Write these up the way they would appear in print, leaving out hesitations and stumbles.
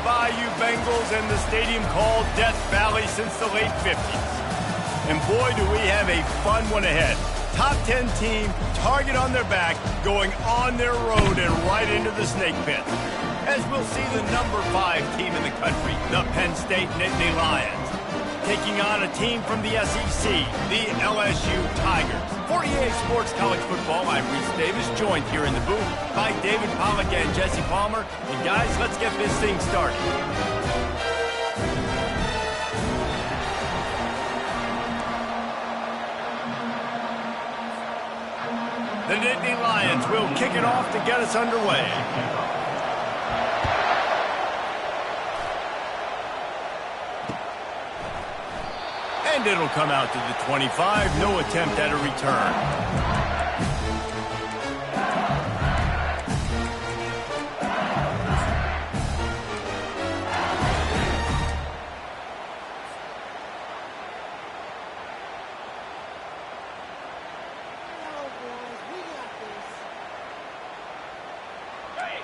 Bayou Bengals and the stadium called Death Valley since the late 50s. And boy, do we have a fun one ahead. Top 10 team, target on their back, going on their road and right into the snake pit. As we'll see the number 5 team in the country, the Penn State Nittany Lions, taking on a team from the SEC, the LSU Tigers. For EA Sports College Football, I'm Reese Davis, joined here in the booth by David Pollack and Jesse Palmer. And guys, let's get this thing started. The Nittany Lions will kick it off to get us underway. And it'll come out to the 25. No attempt at a return.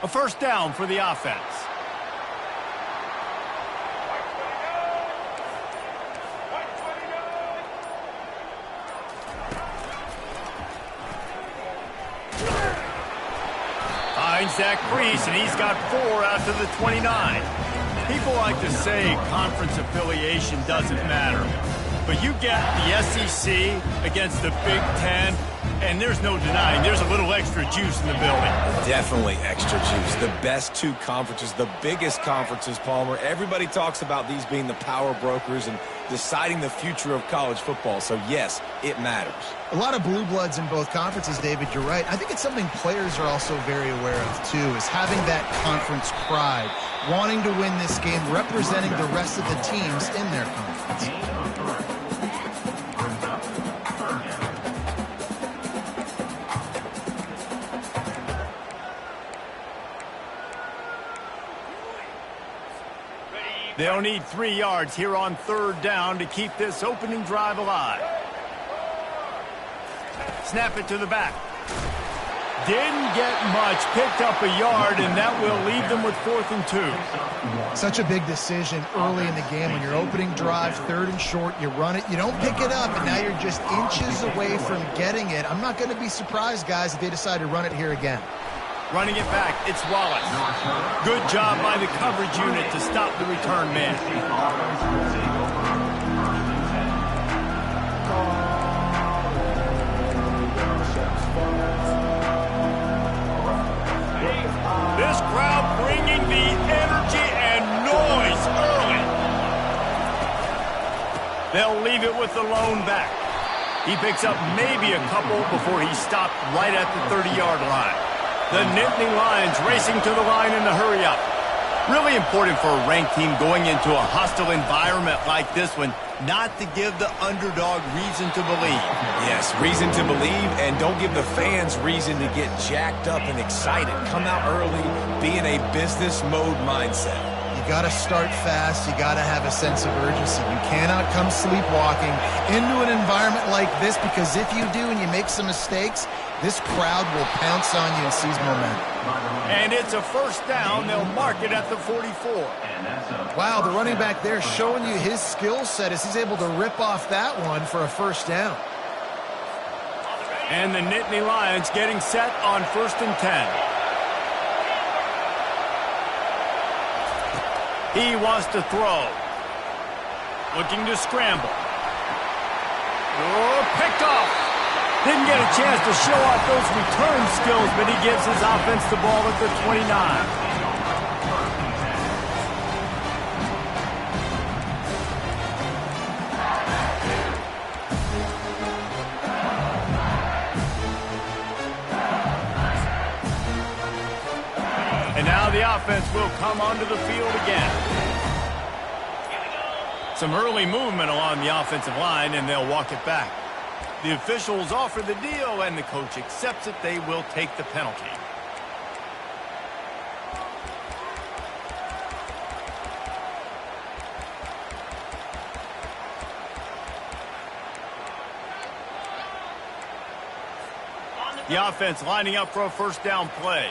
A first down for the offense. Finds Zach Priest, and he's got 4 out to the 29. People like to say conference affiliation doesn't matter. But you get the SEC against the Big Ten, and there's no denying there's a little extra juice in the building. Definitely extra juice. The best 2 conferences, the biggest conferences, Palmer. Everybody talks about these being the power brokers and deciding the future of college football. So, yes, it matters. A lot of blue bloods in both conferences, David. You're right. I think it's something players are also very aware of, too, is having that conference pride, wanting to win this game, representing the rest of the teams in their conference. They'll need 3 yards here on 3rd down to keep this opening drive alive. Snap it to the back. Didn't get much, picked up a yard, and that will leave them with 4th and 2. Such a big decision early in the game. When you're opening drive, 3rd and short, you run it, you don't pick it up, and now you're just inches away from getting it. I'm not going to be surprised, guys, if they decide to run it here again. Running it back, it's Wallace. Good job by the coverage unit to stop the return man. This crowd bringing the energy and noise early. They'll leave it with the lone back. He picks up maybe a couple before he's stopped right at the 30-yard line. The Nittany Lions racing to the line in the hurry-up. Really important for a ranked team going into a hostile environment like this one, not to give the underdog reason to believe. Yes, reason to believe, and don't give the fans reason to get jacked up and excited. Come out early, be in a business mode mindset. You got to start fast. You got to have a sense of urgency. You cannot come sleepwalking into an environment like this, because if you do and you make some mistakes, this crowd will pounce on you and seize momentum. And it's a first down. They'll mark it at the 44. Wow, the running back there showing you his skill set as he's able to rip off that one for a first down. And the Nittany Lions getting set on 1st and 10. He wants to throw. Looking to scramble. Oh, picked off. Didn't get a chance to show off those return skills, but he gives his offense the ball at the 29. And now the offense will come onto the field again. Some early movement along the offensive line, and they'll walk it back. The officials offer the deal, and the coach accepts it. They will take the penalty. The offense lining up for a first down play.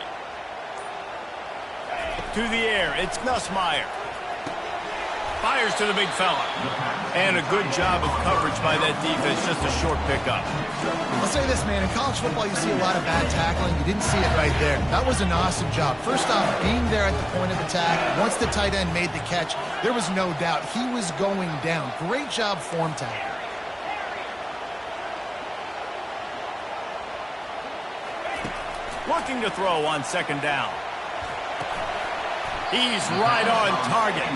To the air, it's Nussmeier. Fires to the big fella. And a good job of coverage by that defense, just a short pickup. I'll say this, man. In college football, you see a lot of bad tackling. You didn't see it right there. That was an awesome job. First off, being there at the point of attack. Once the tight end made the catch, there was no doubt he was going down. Great job form tackling. Looking to throw on second down. He's right on target.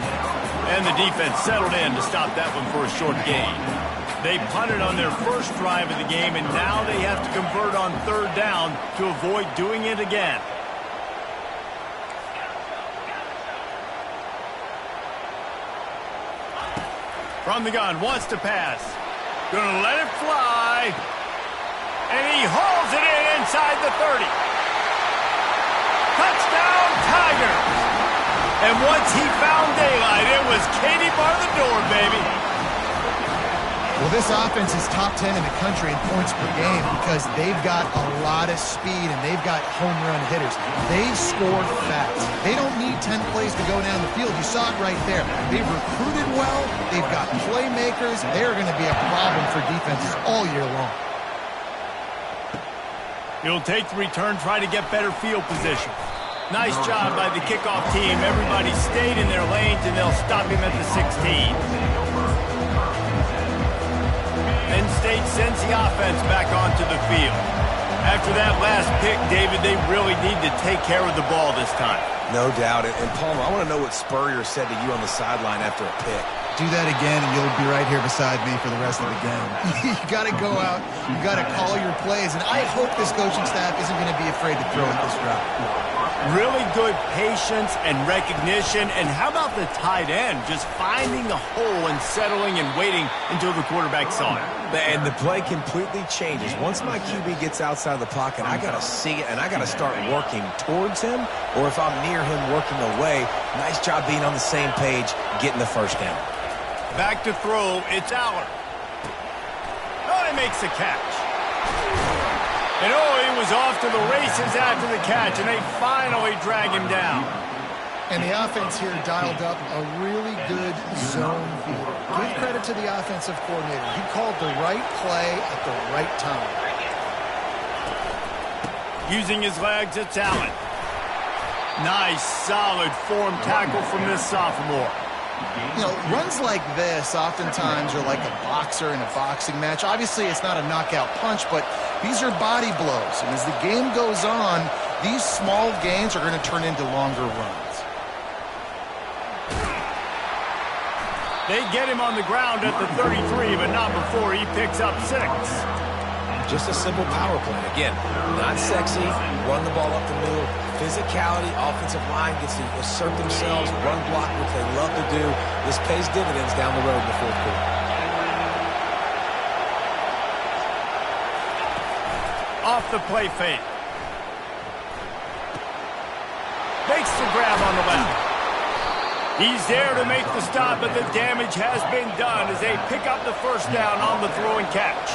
And the defense settled in to stop that one for a short gain. They punted on their first drive of the game, and now they have to convert on third down to avoid doing it again. From the gun, wants to pass. Gonna let it fly. And he hauls it in inside the 30. Touchdown, Tigers! And once he found daylight, it was Katie bar the door, baby. Well, this offense is top 10 in the country in points per game because they've got a lot of speed and they've got home run hitters. They score fast. They don't need 10 plays to go down the field. You saw it right there. They've recruited well. They've got playmakers. They're going to be a problem for defenses all year long. He'll take the return, try to get better field position. Nice job by the kickoff team. Everybody stayed in their lanes, and they'll stop him at the 16. Penn State sends the offense back onto the field. After that last pick, David, they really need to take care of the ball this time. No doubt. And Palmer, I want to know what Spurrier said to you on the sideline after a pick. Do that again, and you'll be right here beside me for the rest of the game. You got to go out. You got to call your plays, and I hope this coaching staff isn't going to be afraid to throw it this route. Really good patience and recognition. And how about the tight end just finding the hole and settling and waiting until the quarterback saw it? And the play completely changes. Once my QB gets outside the pocket, I got to see it, and I got to start working towards him, or if I'm near him, working away. Nice job being on the same page, getting the first down. Back to throw, it's Aller. Oh, he makes the catch. And oh, he was off to the races after the catch, and they finally drag him down. And the offense here dialed up a really good zone view. Give credit to the offensive coordinator. He called the right play at the right time. Using his legs, it's Allen. Nice, solid form tackle from this sophomore. You know, runs like this oftentimes are like a boxer in a boxing match. Obviously, it's not a knockout punch, but these are body blows. And as the game goes on, these small gains are going to turn into longer runs. They get him on the ground at the 33, but not before he picks up 6. Just a simple power play. Again, not sexy, run the ball up the middle. Physicality, offensive line gets to assert themselves, run block, which they love to do. This pays dividends down the road in the fourth quarter. Off the play fake. Makes the grab on the left. He's there to make the stop, but the damage has been done as they pick up the first down on the throw and catch.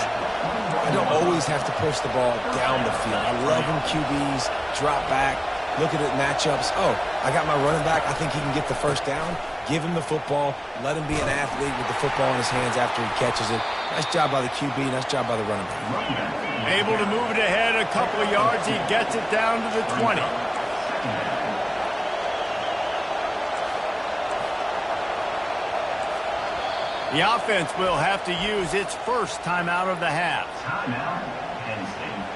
I don't always have to push the ball down the field. I love when QBs drop back, look at it matchups. Oh, I got my running back. I think he can get the first down. Give him the football. Let him be an athlete with the football in his hands after he catches it. Nice job by the QB. Nice job by the running back. Able to move it ahead a couple of yards. He gets it down to the 20. The offense will have to use its first timeout of the half. Timeout, Penn State.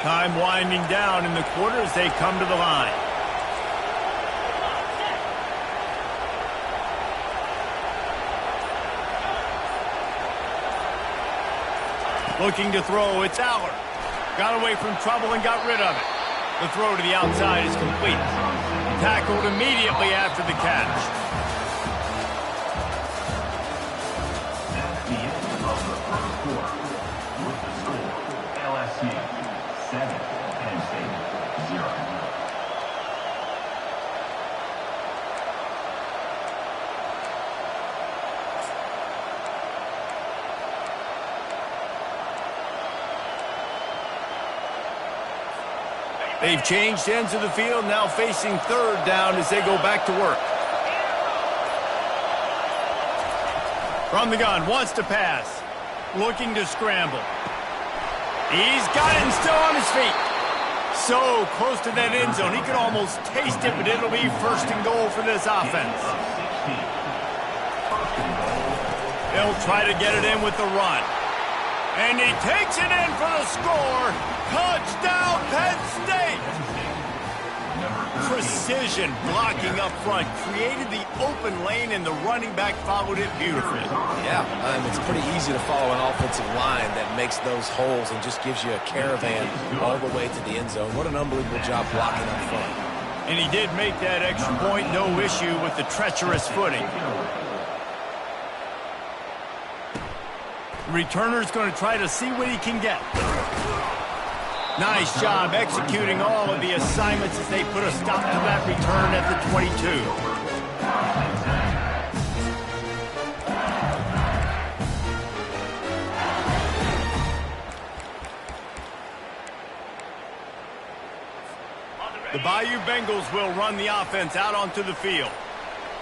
Time winding down in the quarter as they come to the line. Looking to throw, it's Aller. Got away from trouble and got rid of it. The throw to the outside is complete. Tackled immediately after the catch. That's the end of the first quarter. With the score, LSU 7, Penn State 0. They've changed ends of the field, now facing third down as they go back to work. From the gun, wants to pass. Looking to scramble. He's got it and still on his feet. So close to that end zone. He could almost taste it, but it'll be first and goal for this offense. They'll try to get it in with the run. And he takes it in for the score. Touchdown, Penn State! Precision blocking up front. Created the open lane, and the running back followed it beautifully. Yeah, it's pretty easy to follow an offensive line that makes those holes and just gives you a caravan all the way to the end zone. What an unbelievable job blocking up front. And he did make that extra point, no issue with the treacherous footing. Returner's going to try to see what he can get. Nice job executing all of the assignments as they put a stop to that return at the 22. The Bayou Bengals will run the offense out onto the field.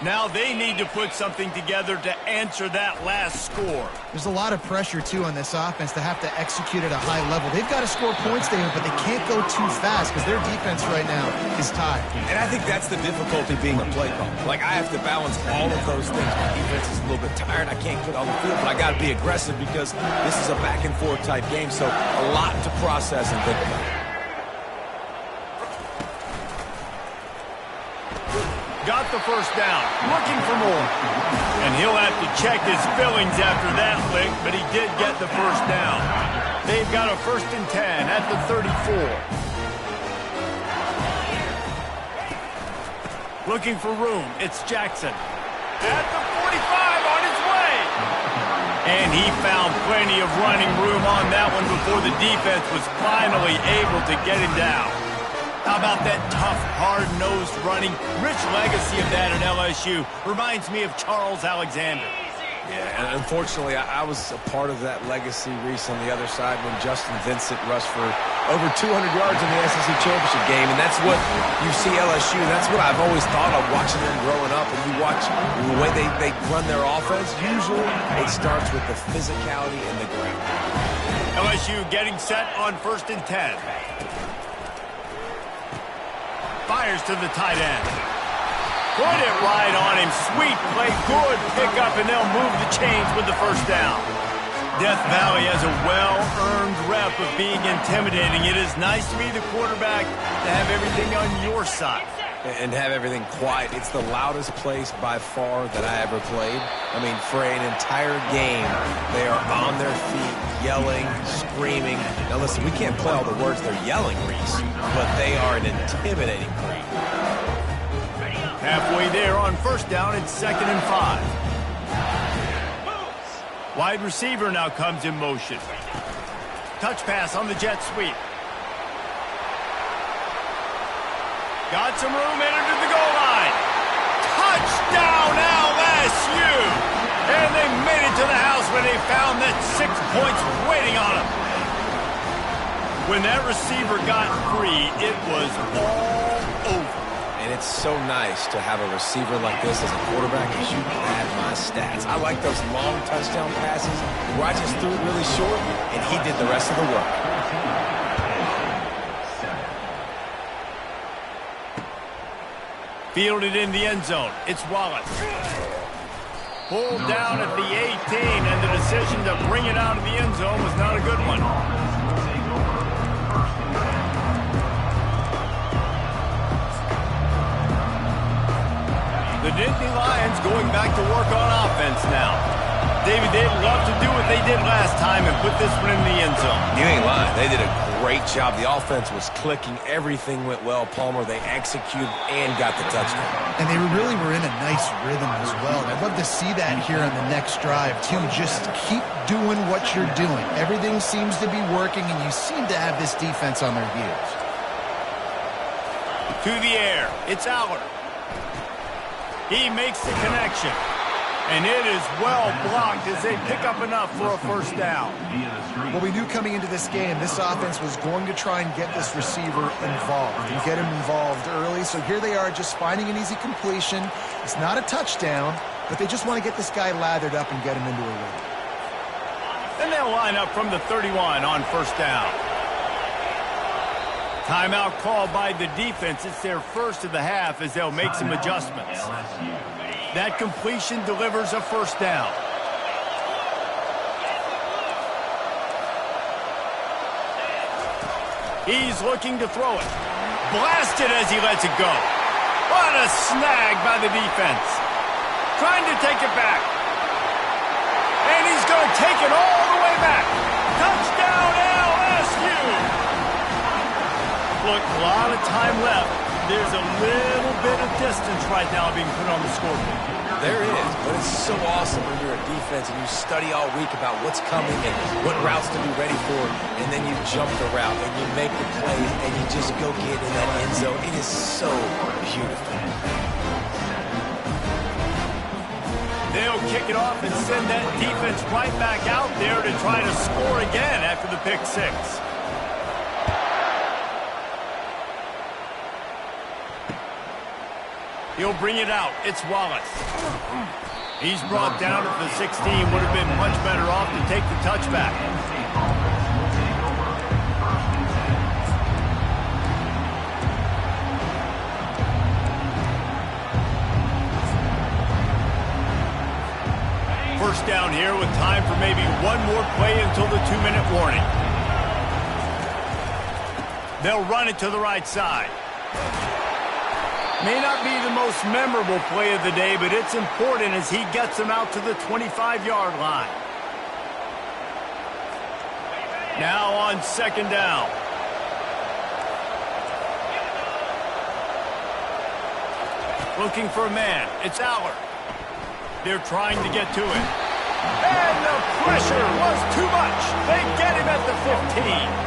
Now they need to put something together to answer that last score. There's a lot of pressure, too, on this offense to have to execute at a high level. They've got to score points, David, but they can't go too fast because their defense right now is tired. And I think that's the difficulty being a play call. Like, I have to balance all of those things. My defense is a little bit tired. I can't get on the field, but I got to be aggressive because this is a back-and-forth type game, so a lot to process and think about. Got the first down, looking for more. And he'll have to check his fillings after that lick, but he did get the first down. They've got a 1st and 10 at the 34. Looking for room, it's Jackson. At the 45, on his way. And he found plenty of running room on that one before the defense was finally able to get him down. How about that tough, hard-nosed running? Rich legacy of that at LSU. Reminds me of Charles Alexander. Yeah, and unfortunately, I was a part of that legacy, Reese, on the other side when Justin Vincent rushed for over 200 yards in the SEC championship game. And that's what you see LSU. That's what I've always thought of watching them growing up. And you watch the way they run their offense. Usually, it starts with the physicality in the ground. LSU getting set on 1st and 10. Fires to the tight end. Put it right on him. Sweet play. Good pickup, and they'll move the chains with the first down. Death Valley has a well-earned rep of being intimidating. It is nice to be the quarterback to have everything on your side. And have everything quiet. It's the loudest place by far that I ever played. I mean, for an entire game, they are on their feet, yelling, screaming. Now listen, we can't play all the words they're yelling, Reese, but they are an intimidating crew. Halfway there on 1st down, it's 2nd and 5. Wide receiver now comes in motion. Touch pass on the jet sweep. Got some room, entered to the goal line. Touchdown, LSU! And they made it to the house when they found that 6 points waiting on them. When that receiver got free, it was all over. And it's so nice to have a receiver like this as a quarterback because you can add my stats. I like those long touchdown passes where I just threw it really short, and he did the rest of the work. Fielded in the end zone. It's Wallace. Pulled down at the 18, and the decision to bring it out of the end zone was not a good one. The Nittany Lions going back to work on offense now. David, they'd love to do what they did last time and put this one in the end zone. You ain't lying. They did a great job. The offense was clicking. Everything went well. Palmer, they executed and got the touchdown. And they really were in a nice rhythm as well. And I'd love to see that here on the next drive, too. Just keep doing what you're doing. Everything seems to be working, and you seem to have this defense on their heels. To the air. It's Aller. He makes the connection. And it is well blocked as they pick up enough for a first down. Well, we knew coming into this game, this offense was going to try and get this receiver involved and get him involved early. So here they are just finding an easy completion. It's not a touchdown, but they just want to get this guy lathered up and get him into a rhythm. And they'll line up from the 31 on first down. Timeout called by the defense. It's their first of the half as they'll make some adjustments. That completion delivers a first down. He's looking to throw it. Blasted as he lets it go. What a snag by the defense. Trying to take it back. And he's going to take it all the way back. Touchdown LSU. Look, a lot of time left. There's a little bit of distance right now being put on the scoreboard. There is, but it's so awesome when you're a defense and you study all week about what's coming and what routes to be ready for, and then you jump the route and you make the plays and you just go get in that end zone. It is so beautiful. They'll kick it off and send that defense right back out there to try to score again after the pick six. He'll bring it out. It's Wallace. He's brought down at the 16. Would have been much better off to take the touchback. First down here with time for maybe one more play until the 2-minute warning. They'll run it to the right side. May not be the most memorable play of the day, but it's important as he gets them out to the 25-yard line. Now on second down. Looking for a man. It's Aller. They're trying to get to it. And the pressure was too much. They get him at the 15.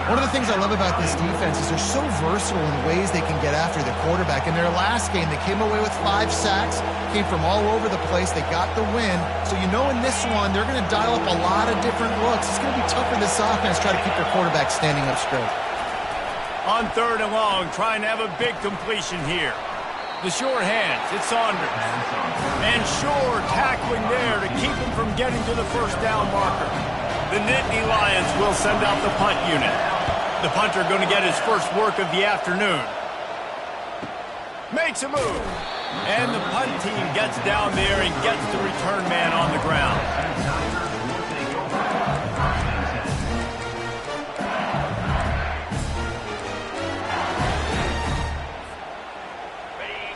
One of the things I love about this defense is they're so versatile in ways they can get after the quarterback. In their last game, they came away with 5 sacks, came from all over the place. They got the win. So you know in this one, they're going to dial up a lot of different looks. It's going to be tough for this offense to try to keep their quarterback standing up straight. On third and long, trying to have a big completion here. The short hands, it's Saunders. And Shore tackling there to keep him from getting to the first down marker. The Nittany Lions will send out the punt unit. The punter going to get his first work of the afternoon. Makes a move. And the punt team gets down there and gets the return man on the ground.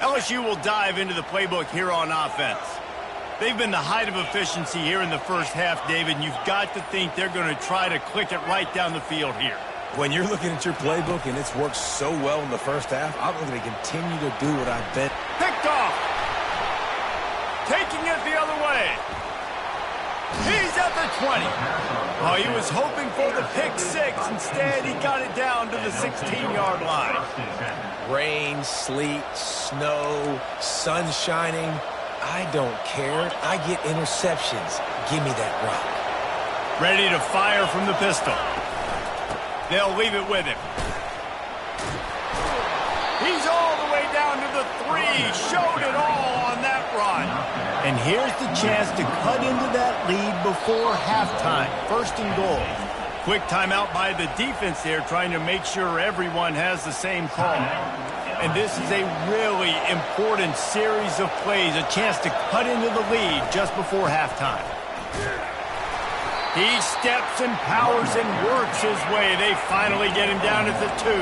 LSU will dive into the playbook here on offense. They've been the height of efficiency here in the first half, David, and you've got to think they're going to try to click it right down the field here. When you're looking at your playbook and it's worked so well in the first half, I'm going to continue to do what I've been. Picked off. Taking it the other way. He's at the 20. Oh, he was hoping for the pick six. Instead, he got it down to the 16-yard line. Rain, sleet, snow, sun shining. I don't care. I get interceptions. Give me that rock. Ready to fire from the pistol. They'll leave it with him. He's all the way down to the 3. Showed it all on that run. And here's the chance to cut into that lead before halftime. First and goal. Quick timeout by the defense there, trying to make sure everyone has the same call. And this is a really important series of plays, a chance to cut into the lead just before halftime. He steps and powers and works his way. They finally get him down at the 2.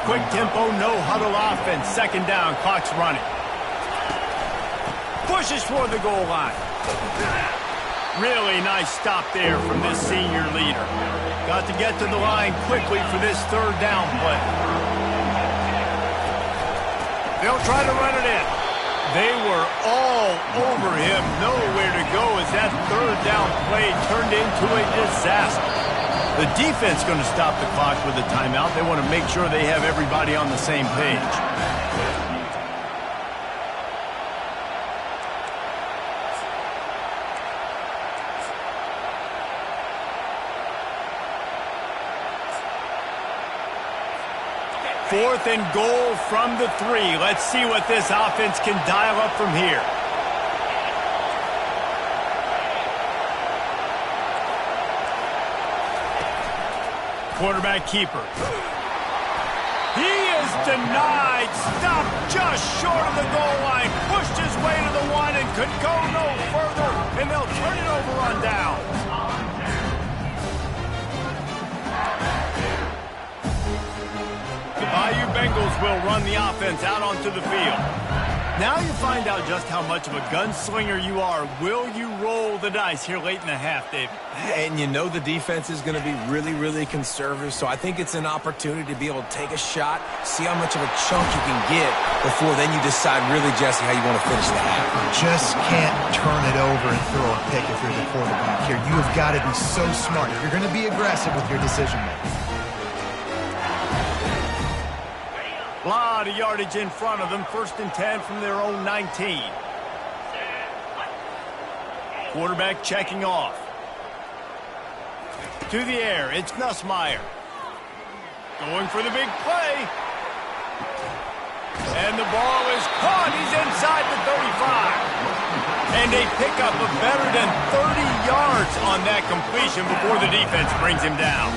Quick tempo, no huddle offense. Second down, clock's running. Pushes for the goal line. Really nice stop there from this senior leader. Got to get to the line quickly for this third down play. They'll try to run it in. They were all over him. Nowhere to go as that third down play turned into a disaster. The defense going to stop the clock with a timeout. They want to make sure they have everybody on the same page. 4th and goal from the 3. Let's see what this offense can dial up from here. Quarterback keeper. He is denied. Stopped just short of the goal line. Pushed his way to the 1 and could go no further. And they'll turn it over on down. The Bayou Bengals will run the offense out onto the field. Now you find out just how much of a gunslinger you are. Will you roll the dice here late in the half, David? And you know the defense is going to be really, really conservative, so I think it's an opportunity to be able to take a shot, see how much of a chunk you can get before then you decide really, Jesse, how you want to finish the half. Just can't turn it over and throw a pick if you're the quarterback here. You have got to be so smart. You're going to be aggressive with your decision-making. A lot of yardage in front of them. 1st and 10 from their own 19. Quarterback checking off. To the air, it's Nussmeier. Going for the big play. And the ball is caught. He's inside the 35. And a pickup of better than 30 yards on that completion before the defense brings him down.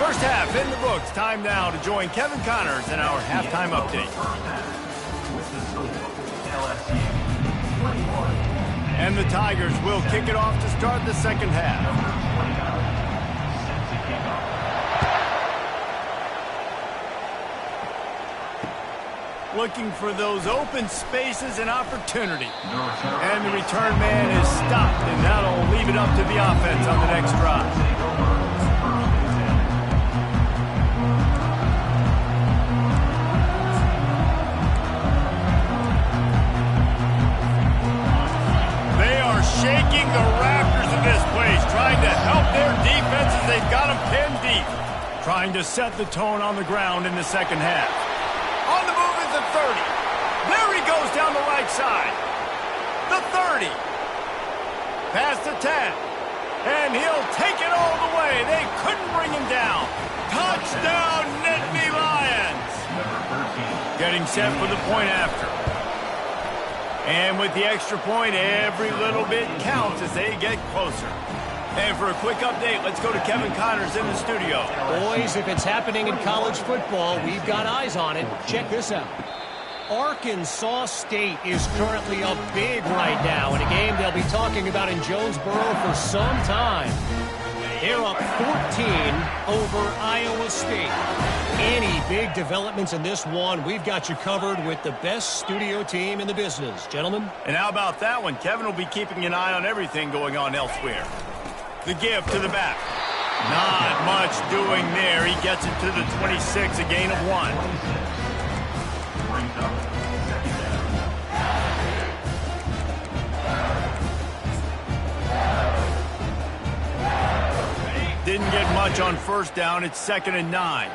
First half in the books. Time now to join Kevin Connors in our halftime update. And the Tigers will kick it off to start the second half. Looking for those open spaces and opportunity. And the return man is stopped, and that'll leave it up to the offense on the next drive. Shaking the rafters of this place, trying to help their defense as they've got them pinned deep. Trying to set the tone on the ground in the second half. On the move is the 30. There he goes down the right side. The 30. Past the 10. And he'll take it all the way. They couldn't bring him down. Touchdown, Nittany Lions. Getting set for the point after. And with the extra point, every little bit counts as they get closer. And for a quick update, let's go to Kevin Connors in the studio. Boys, if it's happening in college football, we've got eyes on it. Check this out. Arkansas State is currently up big right now in a game they'll be talking about in Jonesboro for some time. They're up 14 over Iowa State. Any big developments in this one, we've got you covered with the best studio team in the business. Gentlemen? And how about that one? Kevin will be keeping an eye on everything going on elsewhere. The give to the back. Not much doing there. He gets it to the 26, a gain of 1. Didn't get much on first down. It's 2nd and 9.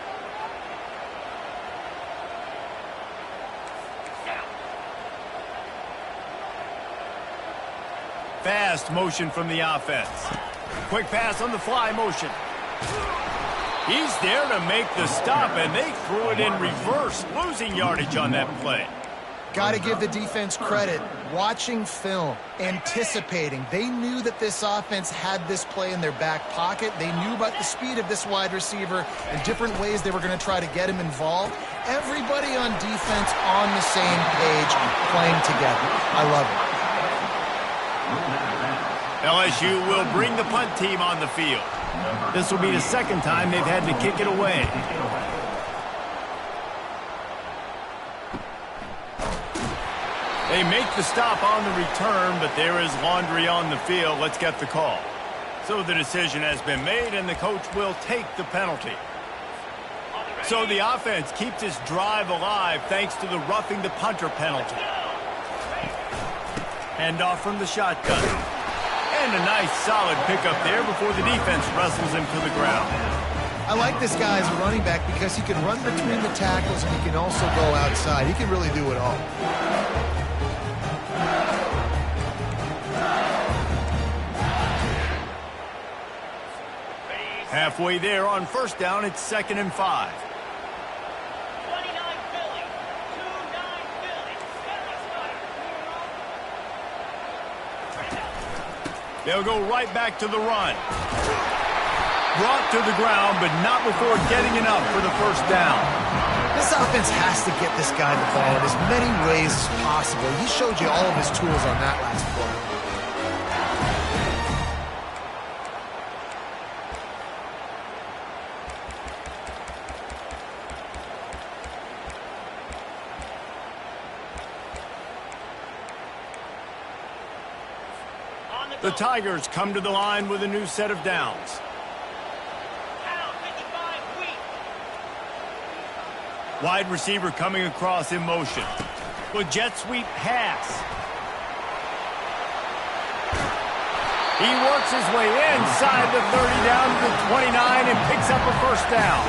Fast motion from the offense. Quick pass on the fly motion. He's there to make the stop, and they threw it in reverse, losing yardage on that play. Got to give the defense credit. Watching film, anticipating. They knew that this offense had this play in their back pocket. They knew about the speed of this wide receiver and different ways they were going to try to get him involved. Everybody on defense on the same page, playing together. I love it. LSU will bring the punt team on the field. This will be the second time they've had to kick it away. They make the stop on the return, but there is laundry on the field. Let's get the call. So the decision has been made, and the coach will take the penalty. So the offense keeps its drive alive thanks to the roughing the punter penalty. Handoff from the shotgun. And a nice solid pickup there before the defense wrestles him to the ground. I like this guy as a running back because he can run between the tackles and he can also go outside. He can really do it all. Halfway there on first down, it's 2nd and 5. 29 Philly. 29 Philly. They'll go right back to the run. Brought to the ground, but not before getting enough for the first down. This offense has to get this guy the ball in as many ways as possible. He showed you all of his tools on that last play. The Tigers come to the line with a new set of downs. Wide receiver coming across in motion. With jet sweep pass. He works his way inside the 30 down to the 29 and picks up a first down.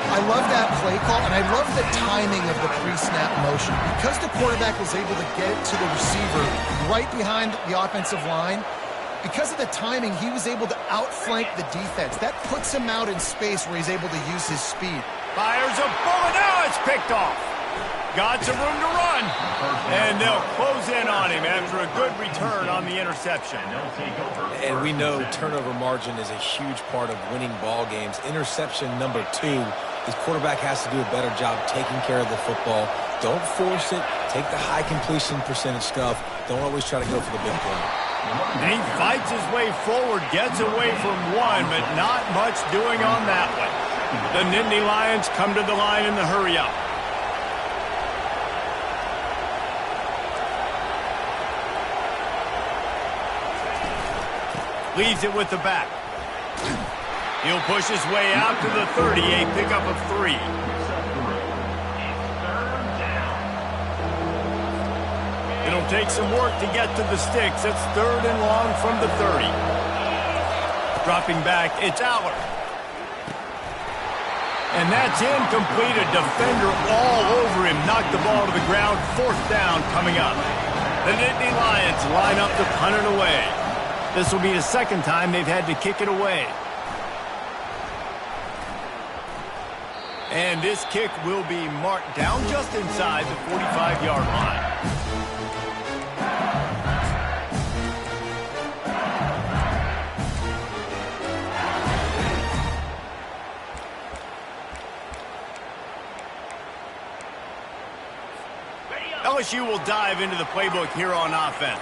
I love that play call, and I love the timing of the pre-snap motion. Because the quarterback was able to get it to the receiver right behind the offensive line, because of the timing, he was able to outflank the defense. That puts him out in space where he's able to use his speed. Fires a bullet. Now it's picked off. Got some room to run. And they'll close in on him after a good return on the interception. And we know turnover margin is a huge part of winning ball games. Interception number 2. His quarterback has to do a better job taking care of the football. Don't force it. Take the high completion percentage stuff. Don't always try to go for the big play. And he fights his way forward, gets away from one, but not much doing on that one. The Nittany Lions come to the line in the hurry-up. Leaves it with the back. He'll push his way out to the 30, a pickup of 3. It'll take some work to get to the sticks. It's 3rd and long from the 30. Dropping back, it's Aller. And that's incomplete. A defender all over him. Knocked the ball to the ground. 4th down coming up. The Nittany Lions line up to punt it away. This will be the 2nd time they've had to kick it away. And this kick will be marked down just inside the 45-yard line. LSU will dive into the playbook here on offense.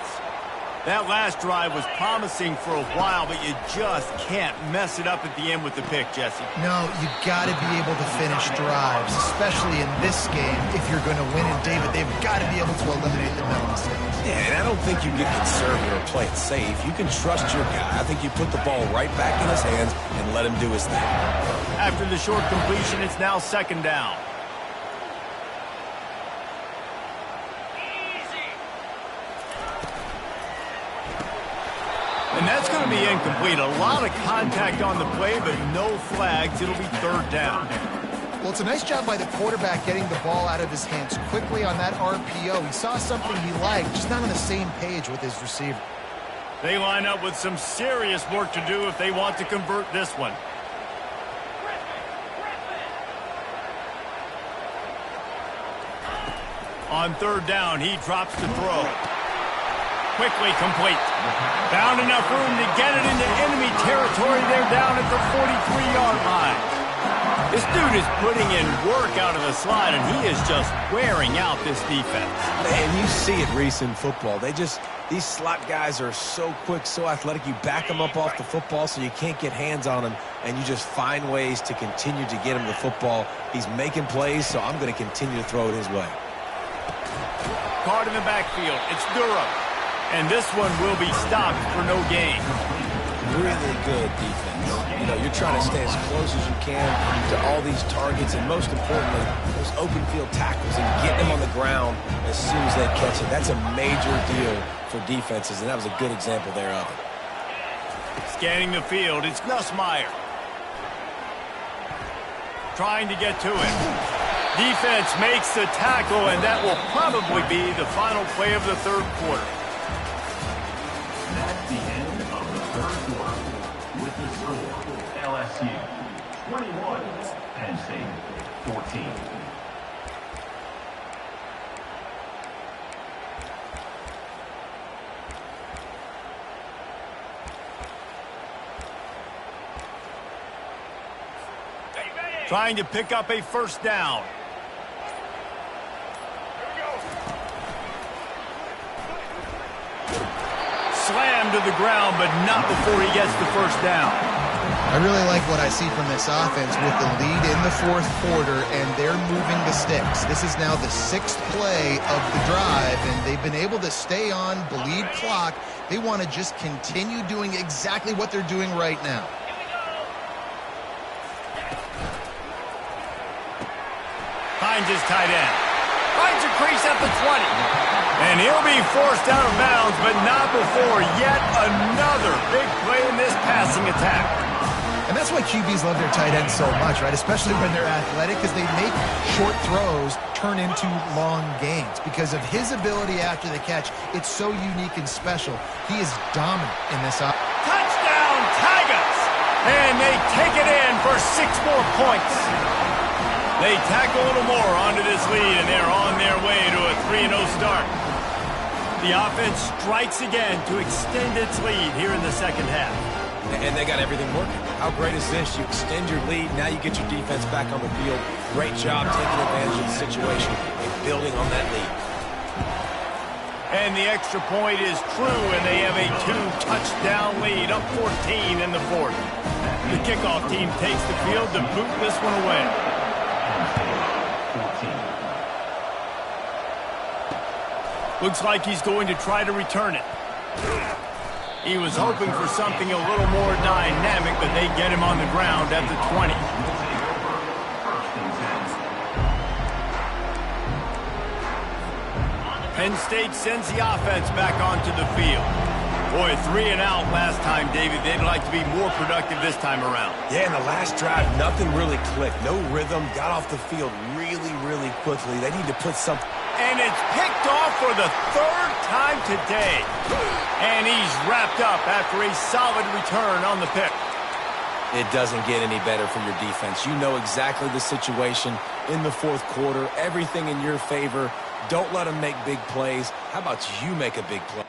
That last drive was promising for a while, but you just can't mess it up at the end with the pick, Jesse. No, you got to be able to finish drives, especially in this game if you're going to win. And David, they've got to be able to eliminate the mental mistakes. Yeah, and I don't think you get conservative or play it safe. You can trust your guy. I think you put the ball right back in his hands and let him do his thing. After the short completion, it's now 2nd down. And that's going to be incomplete. A lot of contact on the play, but no flags. It'll be 3rd down. Well, it's a nice job by the quarterback getting the ball out of his hands quickly on that RPO. He saw something he liked, just not on the same page with his receiver. They line up with some serious work to do if they want to convert this one. On 3rd down, he drops to throw. Quickly complete. Found enough room to get it into enemy territory. They're down at the 43-yard line. This dude is putting in work out of the slot, and he is just wearing out this defense. Man, you see it, Reese, in football. These slot guys are so quick, so athletic. You back them up off the football so you can't get hands on them, and you just find ways to continue to get him the football. He's making plays, so I'm going to continue to throw it his way. Caught in the backfield. It's Durham. And this one will be stopped for no gain. Really good defense. You know, you're trying to stay as close as you can to all these targets, and most importantly, those open field tackles and getting them on the ground as soon as they catch it. That's a major deal for defenses, and that was a good example there of it. Scanning the field, it's Nussmeier. Trying to get to it. Defense makes the tackle, and that will probably be the final play of the 3rd quarter. That's the end of the 3rd quarter. With the score, LSU LSU 21, Penn State 14. Trying to pick up a first down. Slammed to the ground, but not before he gets the first down. I really like what I see from this offense with the lead in the fourth quarter, and they're moving the sticks. This is now the 6th play of the drive, and they've been able to stay on, bleed clock. They want to just continue doing exactly what they're doing right now. Finds his tight end. Finds a crease at the 20. And he'll be forced out of bounds, but not before yet another big play in this passing attack. And that's why QBs love their tight ends so much, right? Especially when they're athletic, because they make short throws turn into long gains. Because of his ability after the catch, it's so unique and special. He is dominant in this offense. Touchdown, Tigers! And they take it in for 6 more points. They tack a little more onto this lead, and they're on their way to a 3-0 start. The offense strikes again to extend its lead here in the second half. And they got everything working. How great is this? You extend your lead, now you get your defense back on the field. Great job taking advantage of the situation and building on that lead. And the extra point is true, and they have a 2-touchdown lead, up 14 in the fourth. The kickoff team takes the field to boot this one away. Looks like he's going to try to return it. He was hoping for something a little more dynamic, but they get him on the ground at the 20. Penn State sends the offense back onto the field. Boy, 3 and out last time, David. They'd like to be more productive this time around. Yeah, in the last drive, nothing really clicked. No rhythm, got off the field really, really quickly. They need to put something... And it's picked off for the 3rd time today. And he's wrapped up after a solid return on the pick. It doesn't get any better for your defense. You know exactly the situation in the fourth quarter. Everything in your favor. Don't let them make big plays. How about you make a big play?